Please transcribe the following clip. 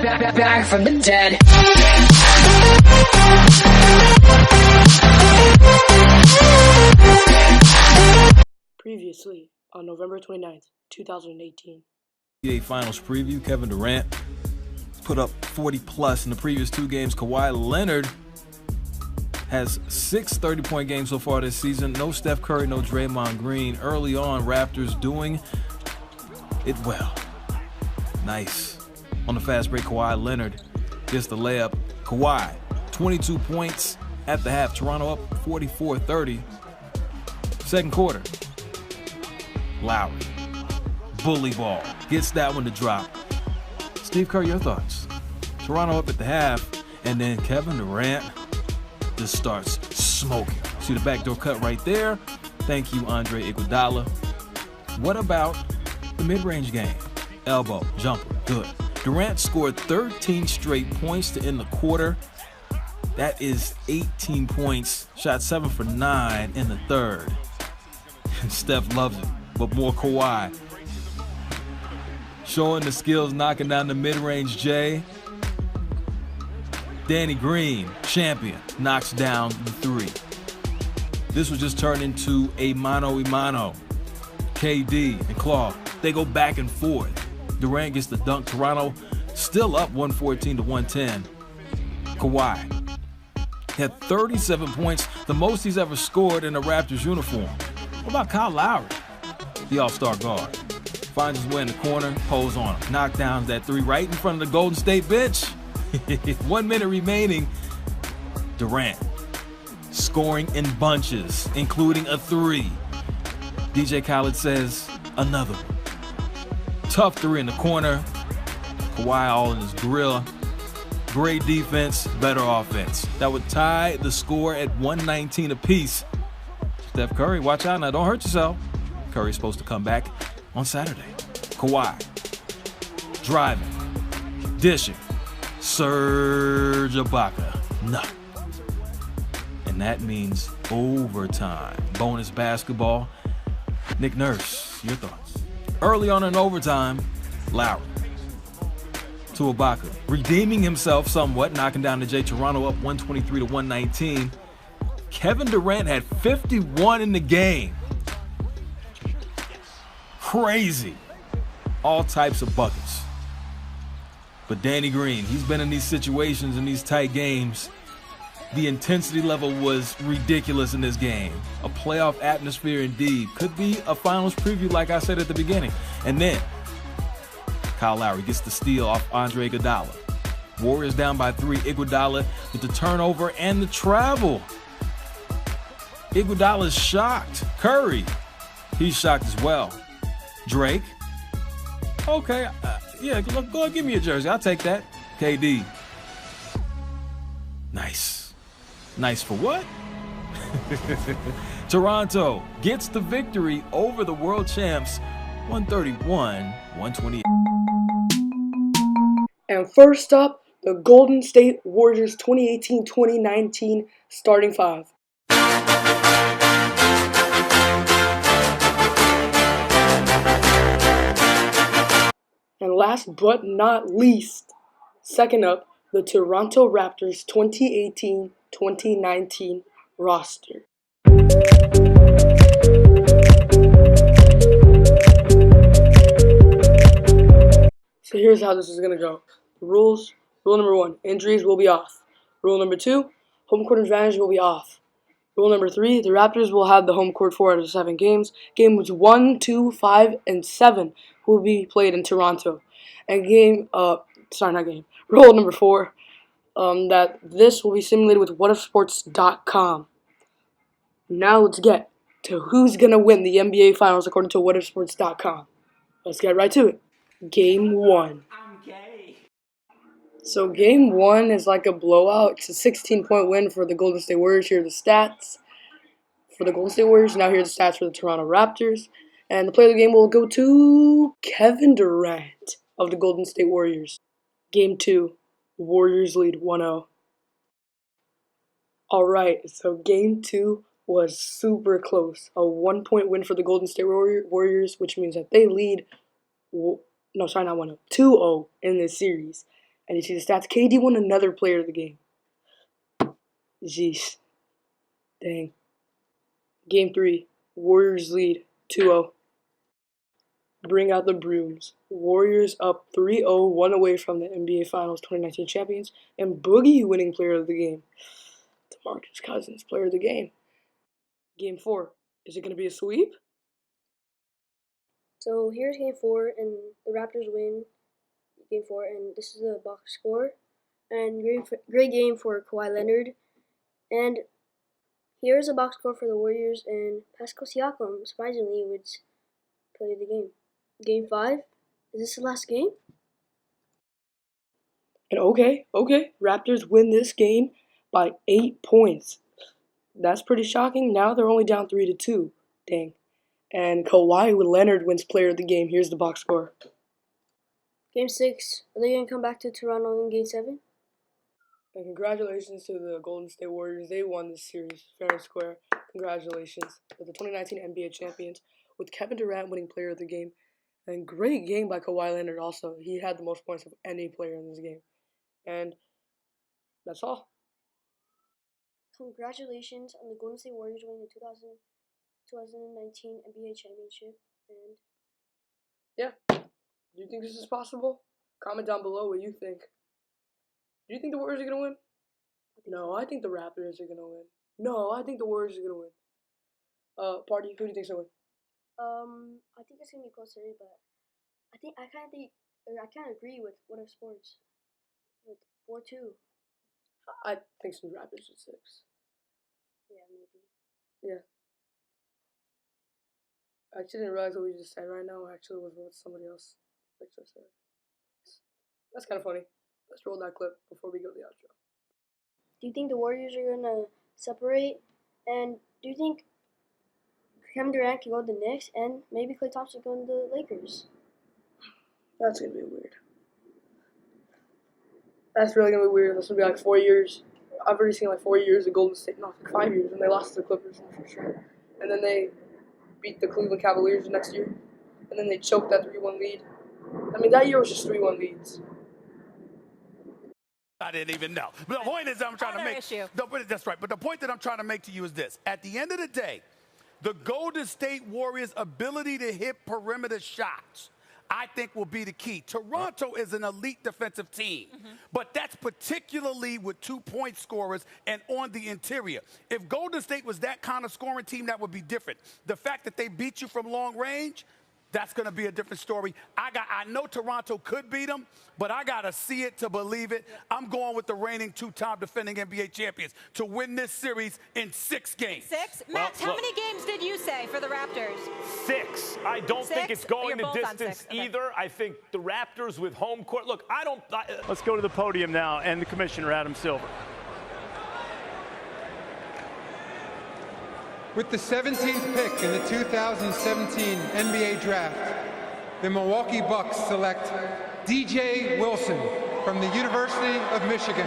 back from the dead. Previously, on November 29th, 2018. NBA Finals preview, Kevin Durant put up 40 plus in the previous two games. Kawhi Leonard has 6 30-point games so far this season. No Steph Curry, no Draymond Green. Early on, Raptors doing it well. Nice. On the fast break, Kawhi Leonard gets the layup. Kawhi, 22 points at the half. Toronto up 44-30. Second quarter, Lowry, bully ball, gets that one to drop. Steve Kerr, your thoughts? Toronto up at the half, and then Kevin Durant just starts smoking. See the backdoor cut right there? Thank you, Andre Iguodala. What about the mid-range game? Elbow, jumper, good. Durant scored 13 straight points to end the quarter. That is 18 points, shot 7 for 9 in the third. And Steph loves it, but more Kawhi. Showing the skills, knocking down the mid-range J. Danny Green, champion, knocks down the three. This will just turn into a mano-a-mano. KD and Claw, they go back and forth. Durant gets the dunk. Toronto still up 114-110. Kawhi had 37 points, the most he's ever scored in a Raptors uniform. What about Kyle Lowry, the all-star guard? Finds his way in the corner, pulls on him. Knock down that three right in front of the Golden State bench. 1 minute remaining. Durant scoring in bunches, including a three. DJ Khaled says another one. Tough three in the corner. Kawhi all in his grill. Great defense, better offense. That would tie the score at 119 apiece. Steph Curry, watch out now, don't hurt yourself. Curry's supposed to come back on Saturday. Kawhi, driving, dishing, Serge Ibaka, no. And that means overtime. Bonus basketball. Nick Nurse, your thoughts? Early on in overtime, Lowry to Ibaka, redeeming himself somewhat, knocking down the J. Toronto up 123-119. Kevin Durant had 51 in the game. Crazy. All types of buckets. But Danny Green, he's been in these situations, in these tight games. The intensity level was ridiculous in this game. A playoff atmosphere indeed. Could be a finals preview like I said at the beginning. And then Kyle Lowry gets the steal off Andre Iguodala. Warriors down by 3. Iguodala with the turnover and the travel. Iguodala's shocked. Curry, he's shocked as well. Drake, okay, yeah, go ahead, give me a jersey. I'll take that. KD, nice. Nice for what? Toronto gets the victory over the world champs, 131-128. And first up, the Golden State Warriors 2018-2019 starting five. And last but not least, second up, the Toronto Raptors 2018-2019 roster. So here's how this is going to go. The rules. Rule number 1, injuries will be off. Rule number 2, home court advantage will be off. Rule number 3, the Raptors will have the home court 4 out of 7 games. Games 1, 2, 5, and 7 will be played in Toronto. And Rule number 4, that this will be simulated with whatifsports.com. Now let's get to who's going to win the NBA Finals according to whatifsports.com. Let's get right to it. Game 1. So Game 1 is like a blowout. It's a 16-point win for the Golden State Warriors. Here are the stats for the Golden State Warriors. Now here are the stats for the Toronto Raptors. And the player of the game will go to Kevin Durant of the Golden State Warriors. Game 2, Warriors lead 1-0. Alright, so Game 2 was super close. A 1-point win for the Golden State Warriors, which means that they lead, 2-0 in this series. And you see the stats. KD won another player of the game. Jeez. Dang. Game 3. Warriors lead 2-0. Bring out the brooms. Warriors up 3-0, one away from the NBA Finals 2019 champions, and Boogie winning player of the game. DeMarcus Cousins, player of the game. Game 4. Is it going to be a sweep? So here's Game 4, and the Raptors win Game 4, and this is the box score. And great game for Kawhi Leonard. And here's a box score for the Warriors, and Pascal Siakam, surprisingly, was player of the game. Game 5. Is this the last game? And okay. Raptors win this game by 8 points. That's pretty shocking. Now they're only down 3-2. Dang. And Kawhi Leonard wins player of the game. Here's the box score. Game 6. Are they going to come back to Toronto in Game 7? And congratulations to the Golden State Warriors. They won this series fair and square. Congratulations. They're the 2019 NBA champions with Kevin Durant winning player of the game. And great game by Kawhi Leonard also. He had the most points of any player in this game. And that's all. Congratulations on the Golden State Warriors winning the 2019 NBA championship. And yeah. Do you think this is possible? Comment down below what you think. Do you think the Warriors are going to win? No, I think the Raptors are going to win. No, I think the Warriors are going to win. Party, who do you think's going to win? I think it's gonna be closer, but I can't agree with What If Sports with 4-2. I think some Raptors at 6. Yeah, maybe. Yeah. I actually didn't realize what we just said right now. Actually, was what somebody else just said. That's kind of funny. Let's roll that clip before we go to the outro. Do you think the Warriors are gonna separate? And do you think Kevin Durant can go to the Knicks, and maybe Klay Thompson go to the Lakers? That's going to be weird. That's really going to be weird. This will be like 4 years. I've already seen like 4 years of Golden State. No, like 5 years. And they lost to the Clippers for sure. And then they beat the Cleveland Cavaliers next year. And then they choked that 3-1 lead. I mean, that year was just 3-1 leads. I didn't even know. But the point is I'm trying to make. That's right. But the point that I'm trying to make to you is this. At the end of the day, the Golden State Warriors' ability to hit perimeter shots, I think, will be the key. Toronto is an elite defensive team, but that's particularly with 2-point scorers and on the interior. If Golden State was that kind of scoring team, that would be different. The fact that they beat you from long range, that's going to be a different story. I know Toronto could beat them, but I got to see it to believe it. I'm going with the reigning 2-time defending NBA champions to win this series in 6 games. 6? Matt, how many games did you say for the Raptors? 6. I don't think it's going the distance either. I think the Raptors with home court. Look, Let's go to the podium now and the commissioner, Adam Silver. With the 17th pick in the 2017 NBA Draft, the Milwaukee Bucks select DJ Wilson from the University of Michigan.